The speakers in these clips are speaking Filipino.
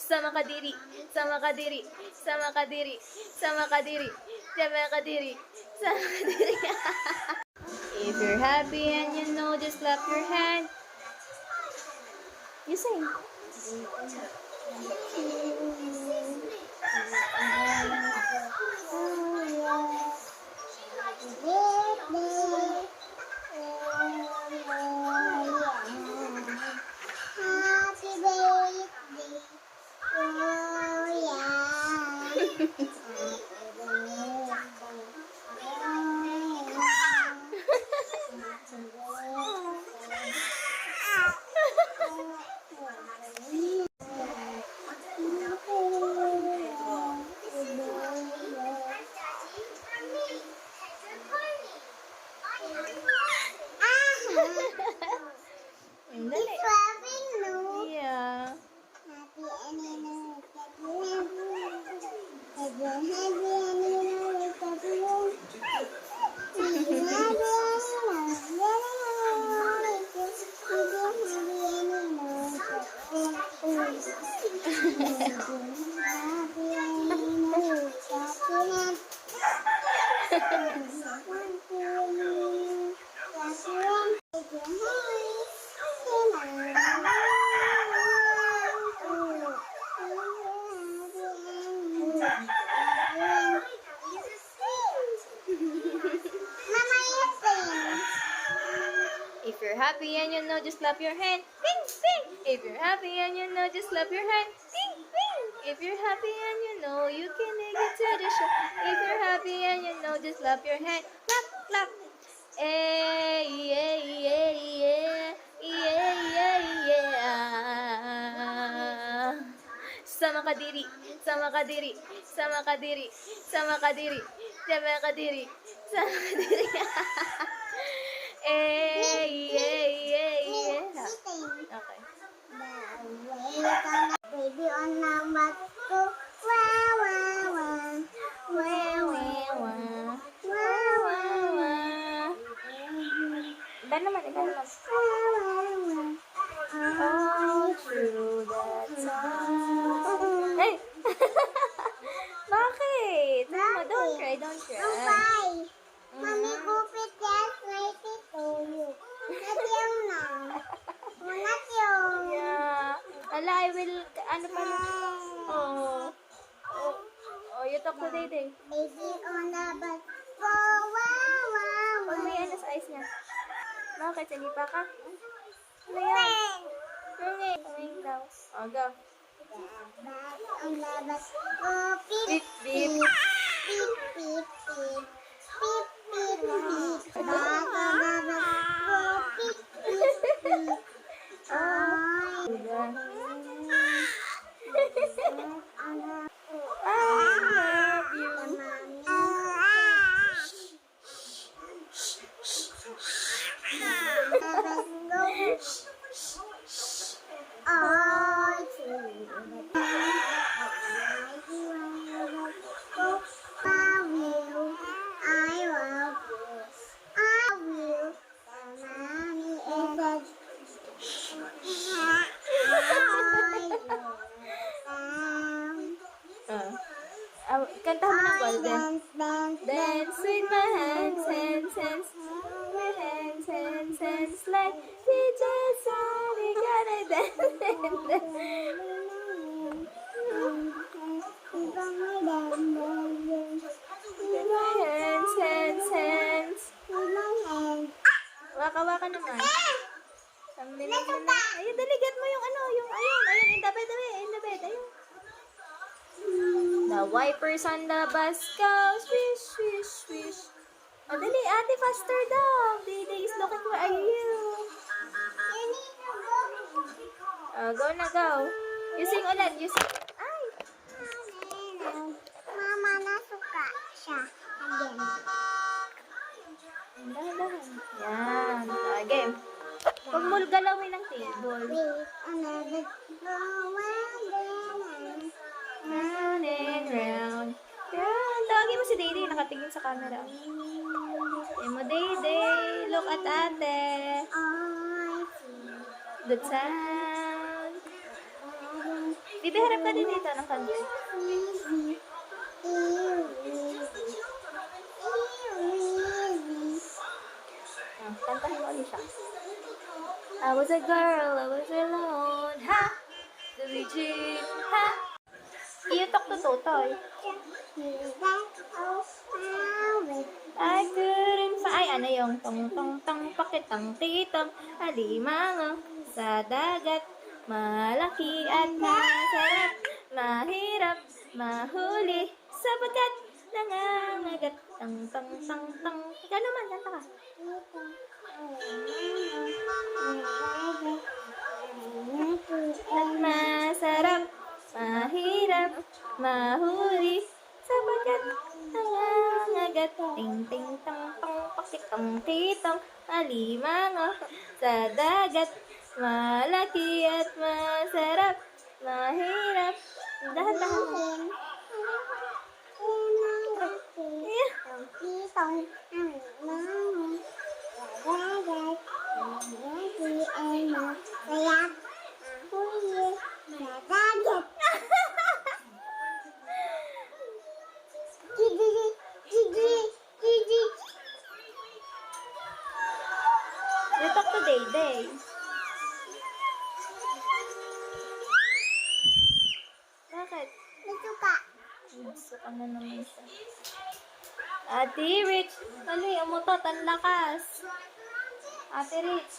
sama kadiri, sama kadiri, sama kadiri, sama kadiri, sama kadiri, sama kadiri. If you're happy and you know, just clap your hand. You sing. Dali. Yeah. If you're happy and you know, just clap your hand. Ping, ping. If you're happy and you know, just clap your hand. Ping, ping. If you're happy and you know, you can make it to the show. If you're happy and you know, just clap your hand. Clap, clap. Eh, yeah, yeah, yeah. Yeah, yeah, yeah. Sama kadiri, sama kadiri, sama kadiri, sama kadiri, sama kadiri, sama kadiri. Eh, yeah, yeah, yeah. Okay. Baby on the mat go wah wah wah Wah, wah, wah. Wah, wah, wah. Iba naman, iba naman. All through that time. Hey! Bakit? Mama, don't cry, don't cry. Bye. Mami gupit just like it to you. Not yung na. Not yung. Yeah. Ala, I will, ano pa yun? Oh. Oh. Oh, you talk to Day. Baby on the bus go wah wah Huwag may wah. ano sa eyes niya. Bakit? Sinipa ka? Ano yan? Tuming. Tuming daw. Oh, go. Back on the bus go Beep, beep beep. beep beep beep beep. Beep beep beep. Back on the bus go beep beep beep. Oh. Ay. I love you. Kanta mo ng golden. Dance with my hands, hands, hands. My hands, hands, hands. Like we just saw we gotta dance. With my hands, hands, hands. Waka-waka naman. Ayun, daligat mo yung ano, yung ayun, in the bed, ayun. The wipers on the bus go, swish, swish, swish. O, dali, ate, faster daw. Day is looking, where are you? Go na, go. You sing ulit, you sing. Ay! Mama, nasuka siya. Again. Dahan-dahan. Yan. Game. Huwag mo galawin ng table. Wait, another go Round and round. Round. Tawagin mo si Day, nakatingin sa camera. Say mo, Day, look at ate. Good sound. Bibi, harap ka din dito ng konti. Kantahin mo ulit siya. I was a girl, I was alone, ha? Luigi, ha? Iutok to Totoy. I couldn't find... Ay, ano yung tong-tong-tong, pakitang titong, alimango sa dagat. Malaki at masarap, mahirap, mahuli, sapagkat nangangagat. Tang-tang-tang-tang. Ikaw naman, kanta ka. At masarap, mahirap, mahuli, sapagkat nangangagat. Ting-ting-tang-tang, pakitang-titong, alimango sa dagat. Malaki at masarap, mahirap. Dahan-dahan mo. You talk to Day. Bakit? Gusto ka na naman siya. Ate Rich, mali, umutot, ang lakas. Ate Rich.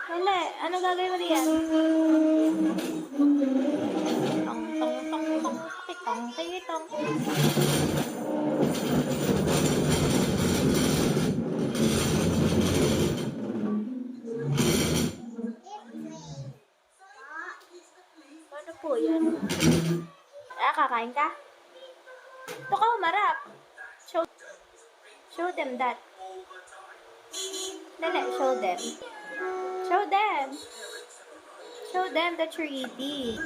Mali, ano gagawin mo diyan? Tong, tong, tong, tong, tong, tong, tong. Ano po yan? Kakain ka? Ito ka umarap. Show them that. Dali, show them. Show them. Show them that you're eating.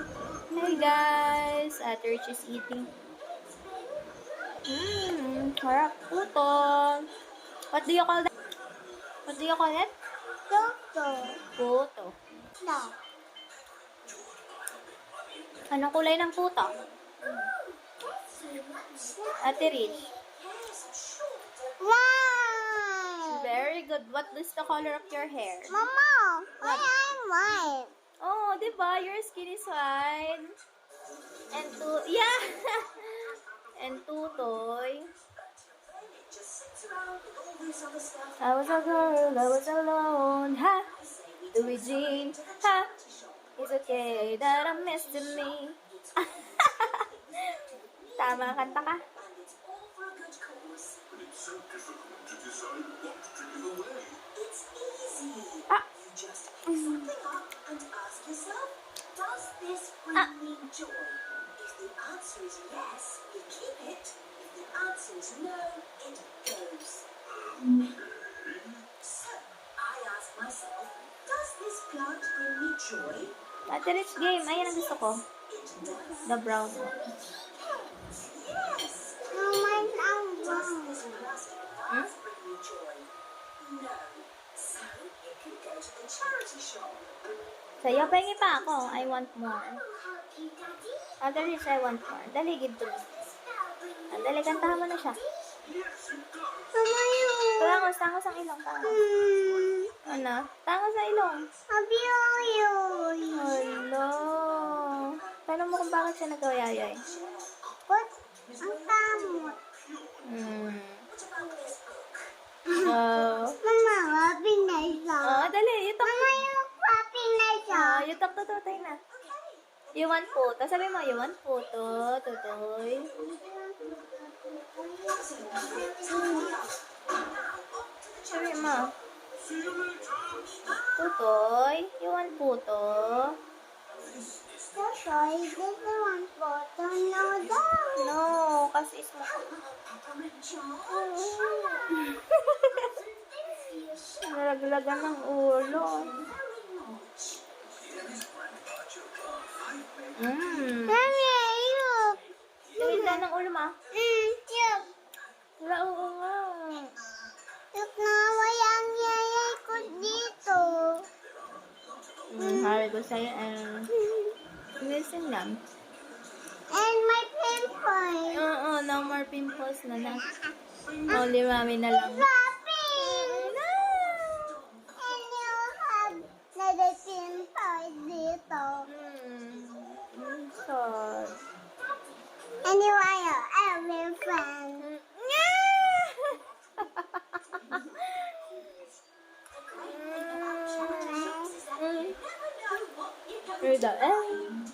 Hey guys, Ate Rich is eating. Harap puto. What do you call that? What do you call it? Puto. Anong kulay ng puto? Ate Rich. Wow! Very good. What is the color of your hair? Mama, why I'm white? Oh, diba? Your skin is white. And yeah! And Tutoy. I was a girl, I was alone, ha? Luigi, ha? It's okay that I missed me. Tama, kanta ka. Ah. Does this bring me joy? If the answer is yes, we keep it. If the answer is no, it goes. So, I ask myself, does this plant bring me joy? Ate Rich game. Ayan ang gusto ko. It does. The brown one. Yes! Mama, I'm Does wrong. this plastic vase bring me joy? No. So, it can go to the charity shop. Sa'yo, pahingi pa ako. I want more. Help you, Daddy. Ate Rich, I want more. Dali, give to me. Dali, kantahan mo na siya. Mama, you. Tangos ang ilong. Tangos. Ano? Tangos ang ilong. Sabi you. Hello. Tanong mo kung bakit siya nagkayayay. What? Ang tamot. Oh. Mama, happy na isa. Oh, dali. You talk Mama, you happy na isa. You talk to Tutoy na. You want puto. Sabi mo, you want puto, Tutoy. Sabi mo. Tutoy, you want puto? Toy, this one photo, no daw. No, kasi is mo. Nalaglagan ng ulo. Mami, ayok. Nalaglagan ng ulo mo? Yup. Wala, oo nga. Yup na wayang yayay ko dito. Hari ko sa'yo. Missing lang. And my pimple. Oo, no more pimples na na. Only mommy na lang. Happy. And you have another pimple dito. So, And you are your every friend. You're the I'm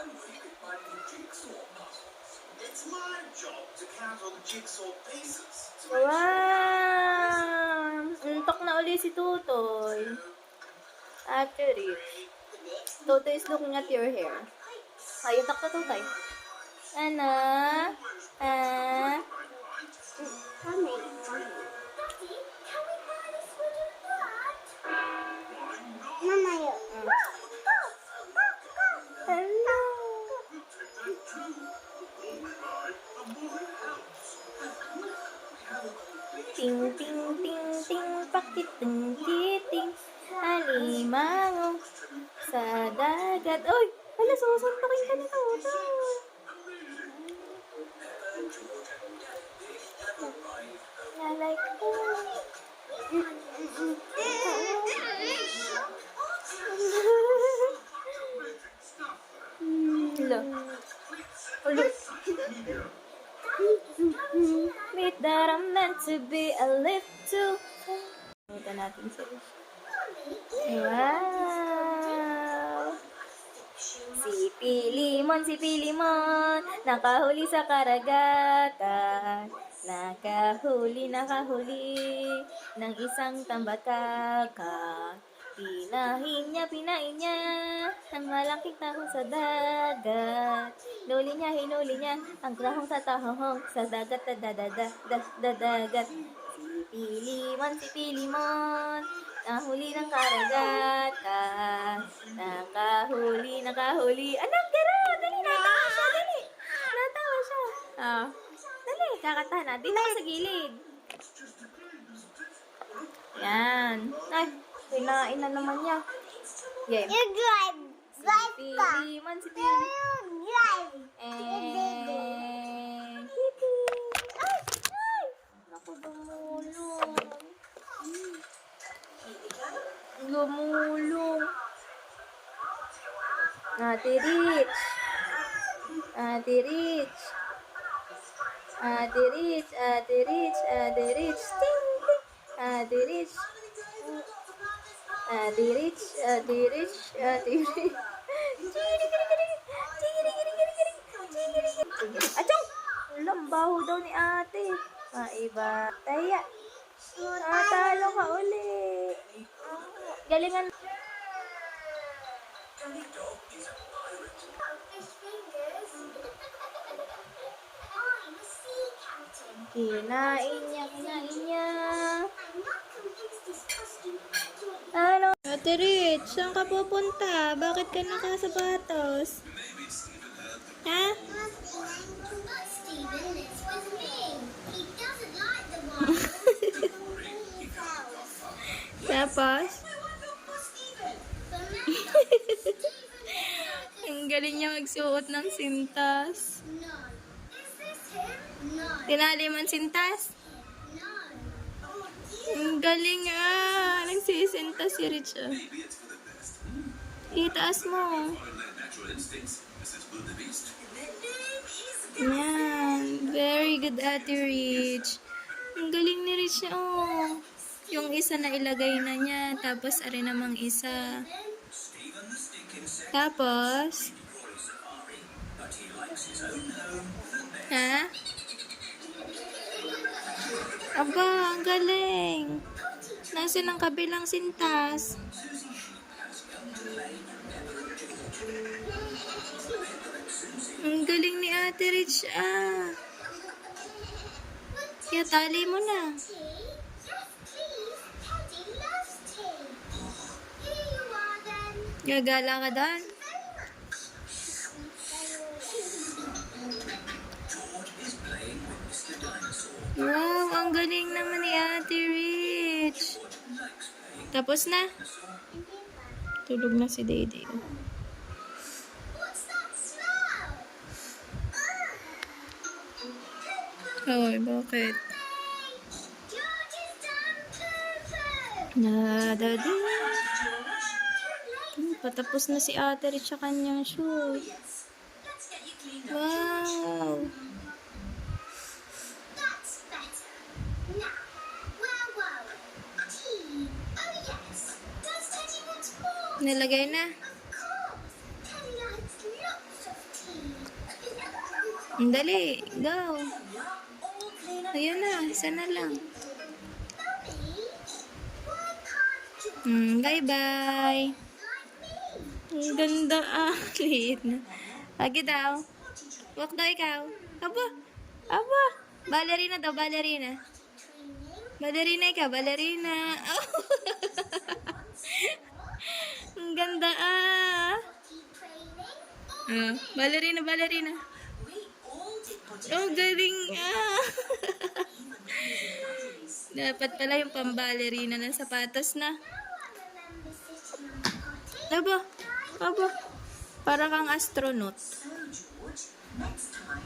really like the jigsaw puzzles. It's my job to count all the jigsaw pieces. Wow! Untok na uli si Tutoy. After it. Tutoy is looking at your hair. Ay, untok na Tutoy. Ano? Ah? Daddy, can we buy this wooden pot? Mama, you. Go, go, go, go. Hello? Ting, ting, ting, ting, pakiting, titing, alimango sa dagat. Uy! Hala, susuntokin ka ni Tutoy. I like Hello. Hello. Meet that I'm meant to be a lift to. Ito natin sila. Wow! Si Pilimon, nakahuli sa karagatan. Nakahuli ng isang tambakaka. Pinain niya ang malaking tahong sa dagat. Hinuli niya ang tahong sa dagat, dagat. Si Pilimon, nahuli ng karagatan. Nakahuli. Anak, gara! Dali, natawa siya, dali. Natawa siya. Ah, dali, kakatahan na. Dito ka sa gilid. Yan. Ay, kinain na naman niya. Game. You drive. Drive ka. Pilimon, si You Pilimon. drive. Hippie. Ay! Naku, gumulong. Ate Rich. Ting, ting. Ate Rich. Achong! Lambaho daw ni ate. Maiba. Taya. Talo ka uli. Galingan. Fish fingers. I'm a sea captain. Kinain niya. I'm not convinced this costume actually. Ano? Ate Rich, saan ka pupunta? Bakit ka nakasapatos? Ha? But Steven is with me. He doesn't like the one. Tapos? So now Ang galing niya magsuot ng sintas. no. Is this him? No. Tinali mo ang sintas? No. Oh dear. Ang galing nagsisintas si Rich. Itaas mo. Yan. Very good, Ate Rich. Ang galing ni Rich niya, Yung isa na ilagay na niya, tapos ari namang isa. Tapos, ha? Aba, ang galing. Nasaan ang kabilang sintas? Ang galing ni Ate Rich, Kaya tali mo na. Tea? Yes, please. Teddy loves tea. Here you are then. Gagala ka doon? Wow, ang galing naman ni Ate Rich. Tapos na. Tulog na si Dede. What's Hoy, bakit? George is done poo-poo. Daddy. Patapos na si Ate Rich sa kanyang shoe. Yes. Let's get you cleaned up. Wow. That's better. Now, wow. Tea. Oh yes. Does Teddy want more? Nilagay na. Of course. Teddy likes lots of tea. Ang dali. Go. We are all clean up. Ayun na. Isa na lang. Mummy, why can't you Bye-bye. like me? Ang ganda. Liit na. Lagi daw. Walk daw ikaw. Aba. Aba. Ballerina daw. Ballerina. Training. Ballerina ikaw. Ballerina. Ang ganda Keep training. Ballerina. Ballerina. We all did potty Oh, galing batteries. Dapat pala yung pambalerina ng sapatos na. Now I remember sitting on the potty. Aba. Aba. Para kang astronaut. So, George, next time